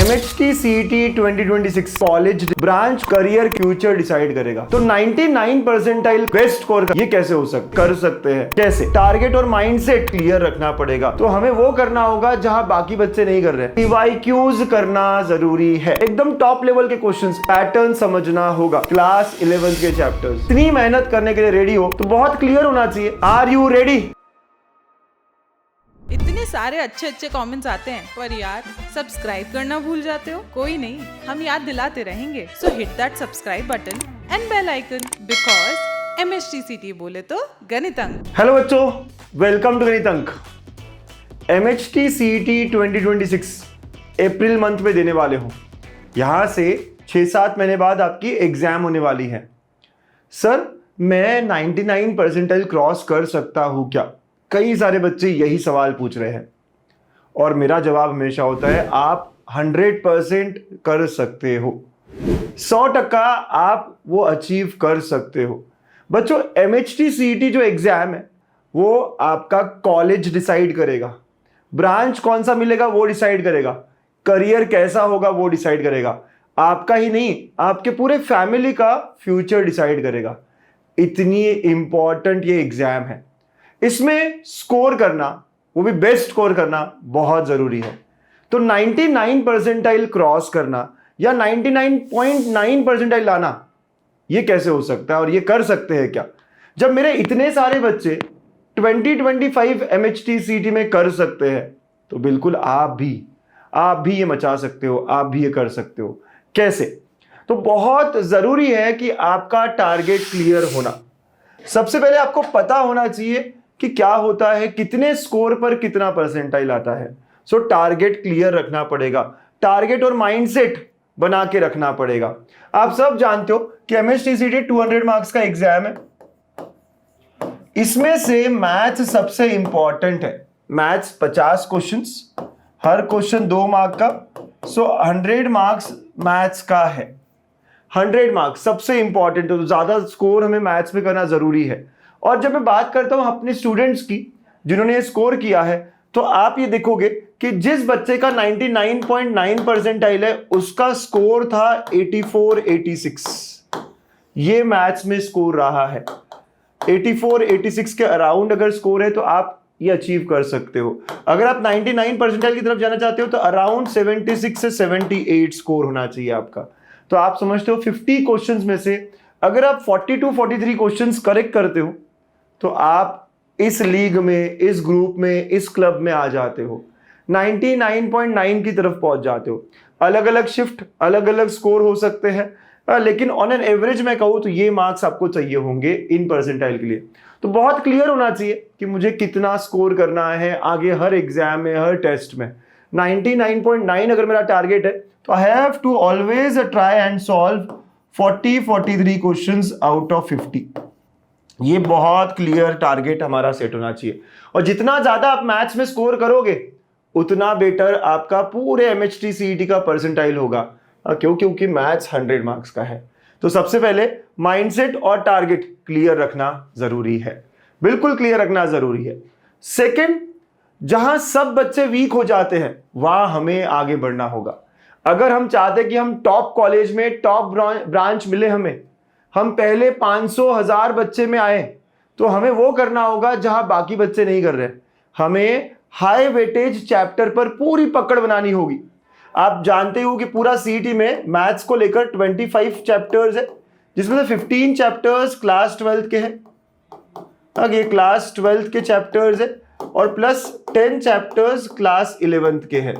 MHT CET 2026 college branch career future decide करेगा। तो 99 percentile best score ये कैसे हो कर सकते हैं? कैसे? टारगेट और माइंडसेट क्लियर रखना पड़ेगा। तो हमें वो करना होगा जहां बाकी बच्चे नहीं कर रहे। PYQs करना जरूरी है, एकदम टॉप लेवल के क्वेश्चंस, पैटर्न समझना होगा, क्लास 11 के चैप्टर्स। इतनी मेहनत करने के लिए रेडी हो तो बहुत क्लियर होना चाहिए। Are you ready? इतने सारे अच्छे अच्छे कमेंट्स आते हैं पर यार सब्सक्राइब करना भूल जाते हो। कोई नहीं, हम याद दिलाते रहेंगे। So hit that subscribe button and bell icon because MHT CET बोले तो गणित अंक। हेलो बच्चों, वेलकम टू गणित अंक। MHT CET 2026 अप्रैल मंथ में देने वाले हो। यहां से 6-7 महीने बाद आपकी एग्जाम होने वाली है। सर, मैं 99 परसेंटाइल क्रॉस कर सकता हूं क्या? कई सारे बच्चे यही सवाल पूछ रहे हैं और मेरा जवाब हमेशा होता है आप 100% कर सकते हो। 100% आप वो अचीव कर सकते हो। बच्चों, MHT CET जो एग्जाम है वो आपका कॉलेज डिसाइड करेगा, ब्रांच कौन सा मिलेगा वो डिसाइड करेगा, करियर कैसा होगा वो डिसाइड करेगा। आपका ही नहीं, आपके पूरे फैमिली का फ्यूचर डिसाइड करेगा। इतनी इंपॉर्टेंट ये एग्जाम है। इसमें स्कोर करना, वो भी बेस्ट स्कोर करना बहुत जरूरी है। तो 99 परसेंटाइल क्रॉस करना या 99.9 परसेंटाइल लाना, ये कैसे हो सकता है और ये कर सकते हैं क्या? जब मेरे इतने सारे बच्चे 2025 MHT CET में कर सकते हैं तो बिल्कुल आप भी ये मचा सकते हो, आप भी ये कर सकते हो। कैसे? तो बहुत जरूरी है कि आपका टारगेट क्लियर होना। सबसे पहले आपको पता होना चाहिए कि क्या होता है, कितने स्कोर पर कितना परसेंटाइल आता है। सो टारगेट क्लियर रखना पड़ेगा, टारगेट और माइंडसेट बना के रखना पड़ेगा। आप सब जानते हो कि MHT CET 200 मार्क्स का एग्जाम है। इसमें से मैथ्स सबसे इंपॉर्टेंट है। मैथ्स 50 क्वेश्चंस, हर क्वेश्चन 2 मार्क का। सो 100 मार्क्स मैथ्स का है। 100 मार्क्स सबसे इंपॉर्टेंट है, तो ज्यादा स्कोर हमें मैथ्स में करना जरूरी है। और जब मैं बात करता हूं अपने स्टूडेंट्स की जिन्होंने ये स्कोर किया है, तो आप ये देखोगे कि जिस बच्चे का 99.9 परसेंटाइल है उसका स्कोर था 84-86। ये मैथ्स में स्कोर रहा है 84-86 के अराउंड। अगर स्कोर है तो आप ये अचीव कर सकते हो। अगर आप 99 परसेंटाइल की तरफ जाना चाहते हो तो अराउंड 76 से 78 स्कोर होना चाहिए आपका। तो आप समझते हो 50 क्वेश्चंस में से अगर आप 42-43 क्वेश्चंस करेक्ट करते हो तो आप इस लीग में, इस ग्रुप में, इस क्लब में आ जाते हो, 99.9 की तरफ पहुंच जाते हो। अलग अलग शिफ्ट, अलग अलग स्कोर हो सकते हैं, लेकिन ऑन एन एवरेज मैं कहूं तो ये मार्क्स आपको चाहिए होंगे इन परसेंटाइल के लिए। तो बहुत क्लियर होना चाहिए कि मुझे कितना स्कोर करना है आगे हर एग्जाम में, हर टेस्ट में। 99.9 अगर मेरा टारगेट है तो I have to always try and solve 43 questions out of 50। ये बहुत क्लियर टारगेट हमारा सेट होना चाहिए। और जितना ज्यादा आप मैथ्स में स्कोर करोगे उतना बेटर आपका पूरे MHT CET का परसेंटाइल होगा। क्योंकि मैथ्स 100 मार्क्स का है। तो सबसे पहले माइंडसेट और टारगेट क्लियर रखना जरूरी है, बिल्कुल क्लियर रखना जरूरी है। सेकंड, जहां सब बच्चे वीक हो जाते हैं वहां हमें आगे बढ़ना होगा। अगर हम चाहते कि हम टॉप कॉलेज में टॉप ब्रांच मिले, हम पहले 500-1000 बच्चे में आए, तो हमें वो करना होगा जहां बाकी बच्चे नहीं कर रहे। हमें हाई वेटेज चैप्टर पर पूरी पकड़ बनानी होगी। आप जानते हो कि पूरा CET में मैथ्स को लेकर 25 चैप्टर्स है, जिसमें से 15 चैप्टर्स क्लास 12 के हैं। ये क्लास 12 के चैप्टर्स है और प्लस 10 चैप्टर्स क्लास 11 के हैं।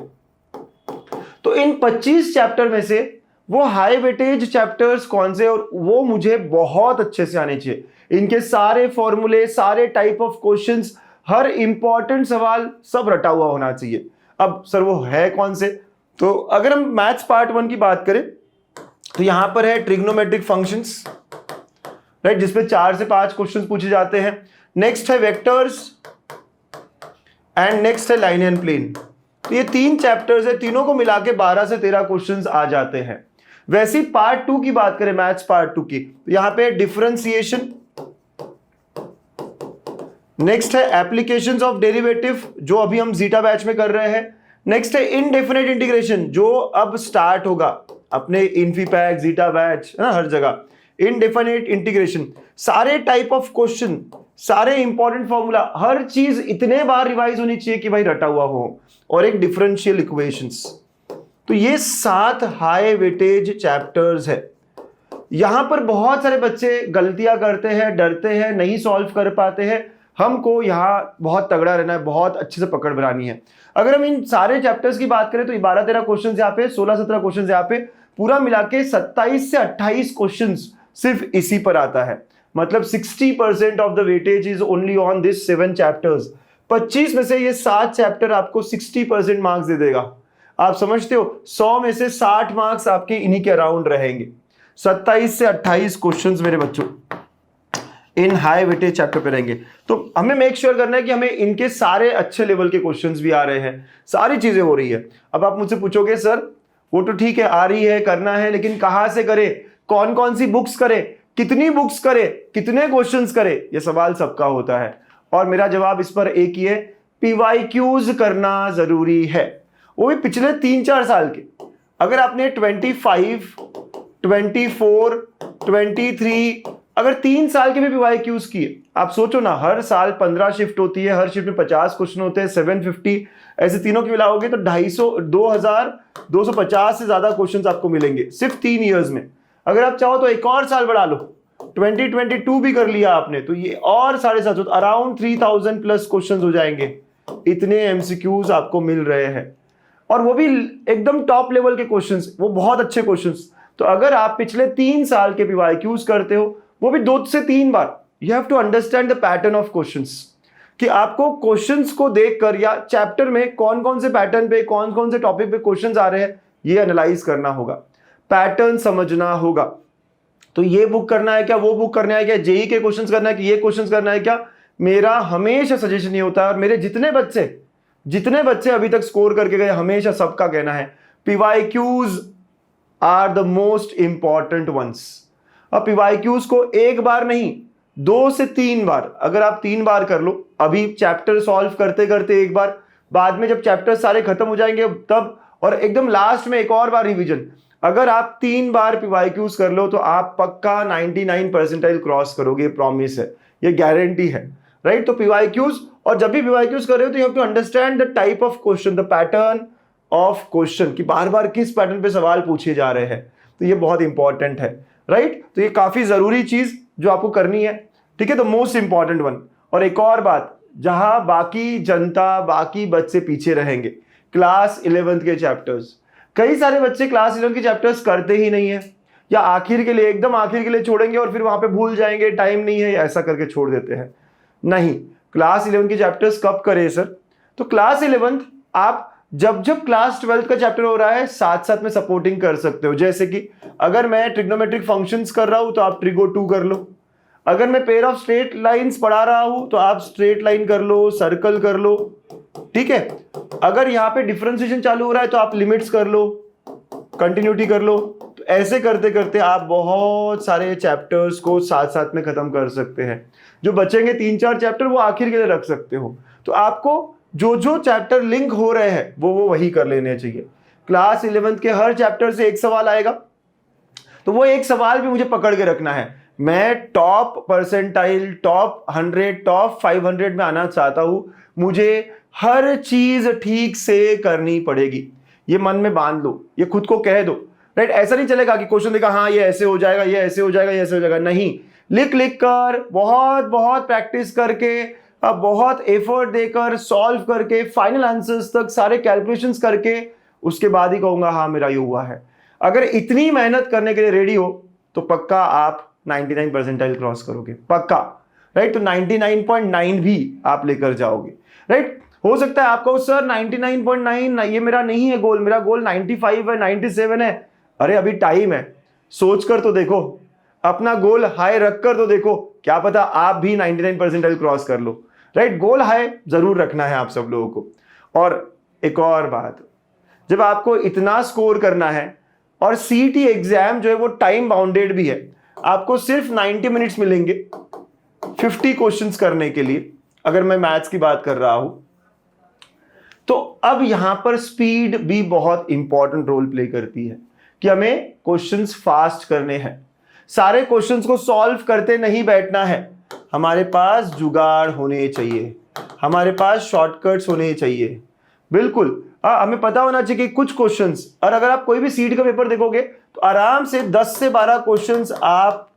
तो इन 25 चैप्टर में से वो हाई वेटेज चैप्टर्स कौन से, और वो मुझे बहुत अच्छे से आने चाहिए। इनके सारे फॉर्मूले, सारे type of questions, her important सवाल सब रटा हुआ होना चाहिए। अब सर वो है कौन से? तो अगर हम मैथ्स पार्ट 1 की बात करें तो यहां पर है ट्रिग्नोमेट्रिक फंक्शंस, राइट, जिसपे 4 से 5 क्वेश्चंस पूछे जाते हैं। नेक्स्ट है वेक्टर्स एंड नेक्स्ट है लाइन एंड प्लेन। तो ये 3 चैप्टर्स है, तीनों को मिला के 12 से 13 क्वेश्चंस आ जाते हैं। वैसी पार्ट 2 की बात करें, मैथ्स पार्ट 2 की, तो यहां पे डिफरेंशिएशन, नेक्स्ट है एप्लीकेशंस ऑफ डेरिवेटिव जो अभी हम जीटा बैच में कर रहे हैं, नेक्स्ट है इनडेफिनेट इंटीग्रेशन, जो अब स्टार्ट होगा अपने इन्फीपैक, जीटा बैच, है ना, हर जगह इनडेफिनेट इंटीग्रेशन, सारे टाइप ऑफ क्वेश्चन, सारे इंपॉर्टेंट फॉर्मूला, हर चीज इतने बार रिवाइज होनी चाहिए कि भाई रटा हुआ हो, और एक डिफरेंशियल इक्वेशंस। तो ये 7 हाई वेटेज चैप्टर्स है। यहां पर बहुत सारे बच्चे गलतियां करते हैं, डरते हैं, नहीं सॉल्व कर पाते हैं। हमको यहाँ बहुत तगड़ा रहना है, बहुत अच्छे से पकड़ बनानी है। अगर हम इन सारे चैप्टर्स की बात करें तो 12-13 क्वेश्चन यहाँ पे, 16-17 क्वेश्चन यहाँ पे, पूरा मिला के 27 से 28 क्वेश्चन सिर्फ इसी पर आता है। मतलब 60% of the weightage is only on this 7 chapters. 25 में से ये 7 चैप्टर आपको 60% मार्क्स दे देगा। आप समझते हो, 100 में से 60 मार्क्स आपके इन्हीं के अराउंड रहेंगे। 27 से 28 क्वेश्चंस मेरे बच्चों इन हाई वेटेज चैप्टर पे रहेंगे। तो हमें मेक श्योर करना है कि हमें इनके सारे अच्छे लेवल के क्वेश्चंस भी आ रहे हैं, सारी चीजें हो रही है। अब आप मुझसे पूछोगे सर वो तो ठीक है, आ रही है, करना है, लेकिन कहां से करें, कौन कौन सी बुक्स करें, कितनी बुक्स करें, कितने क्वेश्चंस करें, ये सवाल सबका होता है। और मेरा जवाब इस पर एक ही है, पीवाईक्यूज करना जरूरी है, वो भी पिछले 3-4 साल के। अगर आपने 25, 24, 23 अगर 3 साल के भी पीवाईक्यूज किए, आप सोचो ना, हर साल 15 शिफ्ट होती है, हर शिफ्ट में 50 क्वेश्चन होते हैं, 750, ऐसे तीनों की मिलाओगे तो 2250 से ज्यादा क्वेश्चंस आपको मिलेंगे सिर्फ 3 इयर्स में। अगर आप चाहो तो एक और साल बढ़ा लो, 2022 भी कर लिया आपने तो ये और 750, अराउंड 3000 प्लस क्वेश्चंस हो जाएंगे। इतने एमसीक्यूज आपको मिल रहे हैं, और वो भी एकदम टॉप लेवल के क्वेश्चंस, वो बहुत अच्छे क्वेश्चंस। तो अगर आप पिछले 3 साल के पीवाईक्यूज करते हो, वो भी 2 से 3 बार, you have to understand the pattern of questions, कि आपको क्वेश्चंस को देखकर या चैप्टर में कौन कौन से पैटर्न पे, कौन कौन से टॉपिक पे क्वेश्चंस आ रहे हैं, ये एनालाइज करना होगा, पैटर्न समझना होगा। तो ये बुक करना है क्या, वो बुक करना है क्या, जेई के क्वेश्चंस करना है कि ये क्वेश्चंस करना है क्या, मेरा हमेशा सजेशन ये होता है, और मेरे जितने बच्चे अभी तक स्कोर करके गए, हमेशा सबका कहना है PYQs are the most important ones. अब पीवाईक्यूज को एक बार नहीं, 2 से 3 बार, अगर आप 3 बार कर लो, अभी चैप्टर सॉल्व करते करते एक बार, बाद में जब चैप्टर सारे खत्म हो जाएंगे तब, और एकदम लास्ट में एक और बार रिवीजन, अगर आप 3 बार पीवाईक्यूज कर लो तो आप पक्का 99 परसेंटाइल क्रॉस करोगे, प्रॉमिस है, ये गारंटी है, राइट। तो पीवाईक्यूज, और जब भी पीवाईक्यूज कर रहे हो तो you have to understand the type of question, the pattern of question, कि बार बार किस पैटर्न पे सवाल पूछे जा रहे हैं। तो ये बहुत इंपॉर्टेंट है, राइट। तो ये काफी जरूरी चीज जो आपको करनी है, ठीक है, द मोस्ट इंपॉर्टेंट वन। और एक और बात, जहां बाकी जनता, बाकी बच्चे पीछे रहेंगे, क्लास 11th के चैप्टर्स, कई सारे बच्चे क्लास 11 के चैप्टर्स करते ही नहीं है, या आखिर के लिए, एकदम आखिर के लिए छोड़ेंगे और फिर वहां पे भूल जाएंगे, टाइम नहीं है, ऐसा करके छोड़ देते हैं। नहीं, क्लास 11 के चैप्टर्स कब करें सर? तो क्लास 11th आप जब क्लास 12th का चैप्टर हो रहा है, साथ साथ में सपोर्टिंग कर सकते हो। जैसे कि अगर मैं ट्रिग्नोमेट्रिक फंक्शंस कर रहा हूं तो आप ट्रिगो 2 कर लो, अगर मैं पेयर ऑफ स्ट्रेट लाइंस पढ़ा रहा हूं तो आप स्ट्रेट लाइन कर लो, सर्कल कर लो, ठीक है। अगर यहां पे डिफरेंशिएशन चालू हो रहा है तो आप लिमिट्स कर लो, कंटिन्यूटी कर लो। तो ऐसे करते करते आप बहुत सारे चैप्टर्स को साथ साथ में खत्म कर सकते हैं। जो बचेंगे 3-4 चैप्टर वो आखिर के लिए रख सकते हो। तो आपको जो चैप्टर लिंक हो रहे हैं वो वही कर लेने चाहिए। क्लास 11th के हर चैप्टर से एक सवाल आएगा, तो वो एक सवाल भी मुझे पकड़ के रखना है। मैं टॉप परसेंटाइल, टॉप 100, टॉप 500 में आना चाहता हूं, मुझे हर चीज ठीक से करनी पड़ेगी। ये मन में बांध लो, ये खुद को कह दो, राइट। ऐसा नहीं चलेगा कि क्वेश्चन देखा, हाँ ये ऐसे हो जाएगा, ये ऐसे हो जाएगा, ये ऐसे हो जाएगा, नहीं। लिख कर, बहुत बहुत प्रैक्टिस करके, अब बहुत एफर्ट देकर, सॉल्व करके, फाइनल आंसर्स तक सारे कैलकुलेशंस करके, उसके बाद ही कहूंगा हाँ मेरा ये हुआ है। अगर इतनी मेहनत करने के लिए रेडी हो तो पक्का आप 99 परसेंटाइल क्रॉस करोगे, पक्का, राइट। तो 99.9 भी आप लेकर जाओगे, राइट। हो सकता है आपको सर 99.9 ये मेरा नहीं है गोल, मेरा गोल 95 है, 97 है। अरे अभी टाइम है, सोच कर तो देखो, अपना गोल हाई रखकर तो देखो, क्या पता आप भी 99 परसेंटाइल क्रॉस कर लो, राइट। गोल हाई जरूर रखना है आप सब लोगों को। और एक और बात, जब आपको इतना स्कोर करना है और सीईटी एग्जाम जो है वो टाइम बाउंडेड भी है, आपको सिर्फ 90 मिनट्स मिलेंगे 50 क्वेश्चंस करने के लिए। अगर मैं मैथ्स की बात कर रहा हूं तो अब यहां पर स्पीड भी बहुत इंपॉर्टेंट रोल प्ले करती है कि हमें क्वेश्चंस फास्ट करने हैं, सारे क्वेश्चंस को सॉल्व करते नहीं बैठना है, हमारे पास जुगाड़ होने चाहिए, हमारे पास शॉर्टकट्स होने चाहिए। बिल्कुल हमें पता होना चाहिए कि कुछ क्वेश्चंस, और अगर आप कोई भी सीट का पेपर देखोगे तो आराम से 10 से 12 क्वेश्चंस आप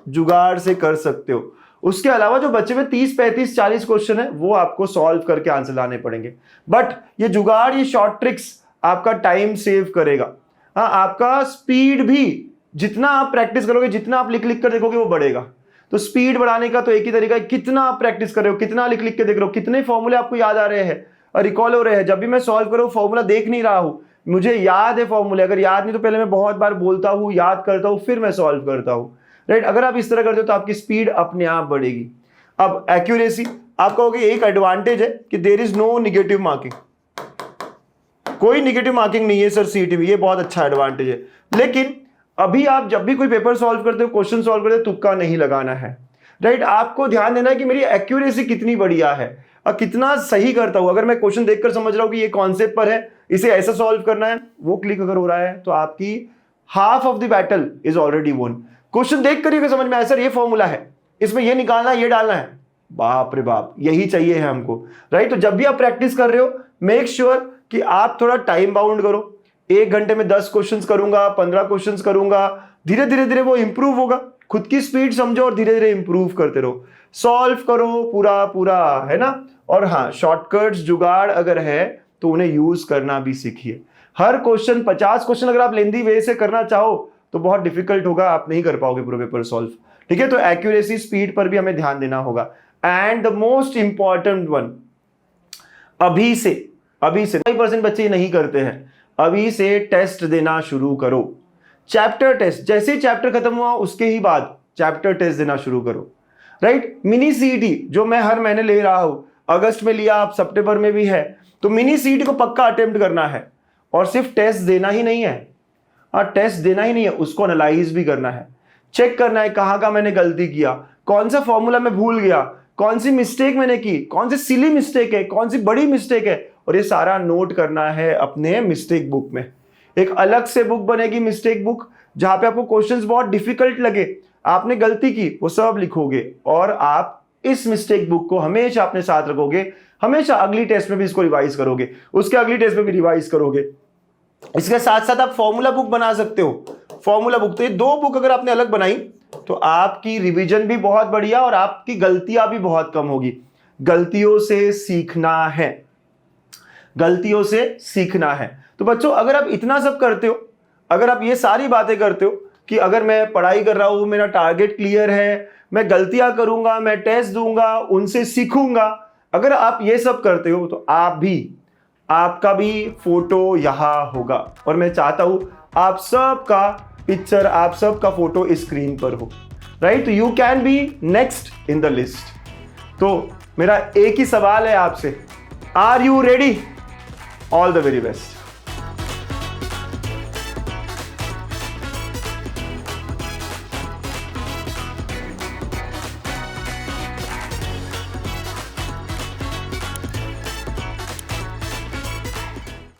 जुगाड़ से कर सकते हो। उसके अलावा जो बचे हुए 30, 35, 40 क्वेश्चन है वो आपको सॉल्व करके आंसर लाने पड़ेंगे। बट ये जुगाड़, ये शॉर्ट ट्रिक्स आपका टाइम सेव करेगा। हाँ, आपका स्पीड भी जितना आप प्रैक्टिस करोगे, जितना आप लिख लिख कर देखोगे वो बढ़ेगा। तो स्पीड बढ़ाने का तो एक ही तरीका है, कितना आप प्रैक्टिस कर रहे हो, कितना लिख लिख के देख रहे हो, कितने फॉर्मूले आपको याद आ रहे हैं और रिकॉल हो रहे हैं। जब भी मैं सॉल्व करूँ फॉर्मूला देख नहीं रहा हूँ, मुझे याद है फॉर्मूले, अगर याद नहीं तो पहले मैं बहुत बार बोलता हूँ, याद करता हूँ, फिर मैं सॉल्व करता हूँ। राइट, अगर आप इस तरह करते हो तो आपकी स्पीड अपने आप बढ़ेगी। अब एक्यूरेसी, आप कहोगे एक एडवांटेज है कि there is no negative marking, कोई निगेटिव मार्किंग नहीं है सर सीईटी में, ये बहुत अच्छा एडवांटेज है। लेकिन अभी आप जब भी कोई पेपर सॉल्व करते हो, क्वेश्चन सॉल्व करते हो, तुक्का नहीं लगाना है। राइट, आपको ध्यान देना है कि मेरी एक्यूरेसी कितनी बढ़िया है और कितना सही करता हूं। अगर मैं क्वेश्चन देखकर समझ रहा हूं कि ये कॉन्सेप्ट पर है, इसे ऐसा सॉल्व करना है, वो क्लिक अगर हो रहा है तो आपकी half of the battle is already वोन। क्वेश्चन देख कर ही समझ में आया सर ये फॉर्मूला है, इसमें ये निकालना है, ये डालना है, बाप रे बाप, यही चाहिए है हमको। राइट, तो जब भी आप प्रैक्टिस कर रहे हो मेक श्योर कि आप थोड़ा टाइम बाउंड करो। 1 घंटे में 10 क्वेश्चंस करूंगा, 15 क्वेश्चंस करूंगा, धीरे धीरे धीरे वो इंप्रूव होगा। खुद की स्पीड समझो और धीरे धीरे इंप्रूव करते रहो, सॉल्व करो पूरा पूरा, है ना। और हाँ, शॉर्टकट्स, जुगाड़ अगर है तो उन्हें यूज करना भी सीखिए। हर क्वेश्चन 50 क्वेश्चन अगर आप लेंदी वे से करना चाहो तो बहुत डिफिकल्ट होगा, आप नहीं कर पाओगे पूरा पेपर सॉल्व। ठीक है, तो एक्यूरेसी, स्पीड पर भी हमें ध्यान देना होगा। And the most important one, अभी से 90% बच्चे ये नहीं करते हैं, अभी से टेस्ट देना शुरू करो। चैप्टर टेस्ट, जैसे ही चैप्टर खत्म हुआ उसके ही बाद चैप्टर टेस्ट देना शुरू करो। राइट, मिनी सीईटी जो मैं हर महीने ले रहा हूं, अगस्त में लिया, आप सितंबर में भी है, तो मिनी सीईटी को पक्का अटेम्प्ट करना है। और सिर्फ टेस्ट देना ही नहीं है, टेस्ट देना ही नहीं है, उसको एनालाइज भी करना है, चेक करना है कहाँ का मैंने गलती किया, कौन सा फॉर्मूला मैं भूल गया, कौन सी मिस्टेक मैंने की, कौन सी सिली मिस्टेक है, कौन सी बड़ी मिस्टेक है, और ये सारा नोट करना है अपने मिस्टेक बुक में। एक अलग से बुक बनेगी मिस्टेक बुक, जहां पे आपको क्वेश्चंस बहुत डिफिकल्ट लगे, आपने गलती की, वो सब लिखोगे और आप इस मिस्टेक बुक को हमेशा अपने साथ रखोगे, हमेशा अगली टेस्ट में भी इसको रिवाइज करोगे, उसके अगली टेस्ट में भी रिवाइज करोगे। इसके साथ साथ आप फॉर्मूला बुक बना सकते हो। फॉर्मूला बुक, तो ये 2 बुक अगर आपने अलग बनाई तो आपकी रिवीजन भी बहुत बढ़िया और आपकी गलतियां भी बहुत कम होगी। गलतियों से सीखना है, गलतियों से सीखना है। तो बच्चों, अगर आप इतना सब करते हो, अगर आप ये सारी बातें करते हो कि अगर मैं पढ़ाई कर रहा हूं, मेरा टारगेट क्लियर है, मैं गलतियां करूंगा, मैं टेस्ट दूंगा, उनसे सीखूंगा, अगर आप ये सब करते हो तो आपका भी फोटो यहां होगा। और मैं चाहता हूं आप सबका पिक्चर, आप सबका फोटो स्क्रीन पर हो। Right, you can be next in the list. तो मेरा एक ही सवाल है आपसे, are you ready? All the very best.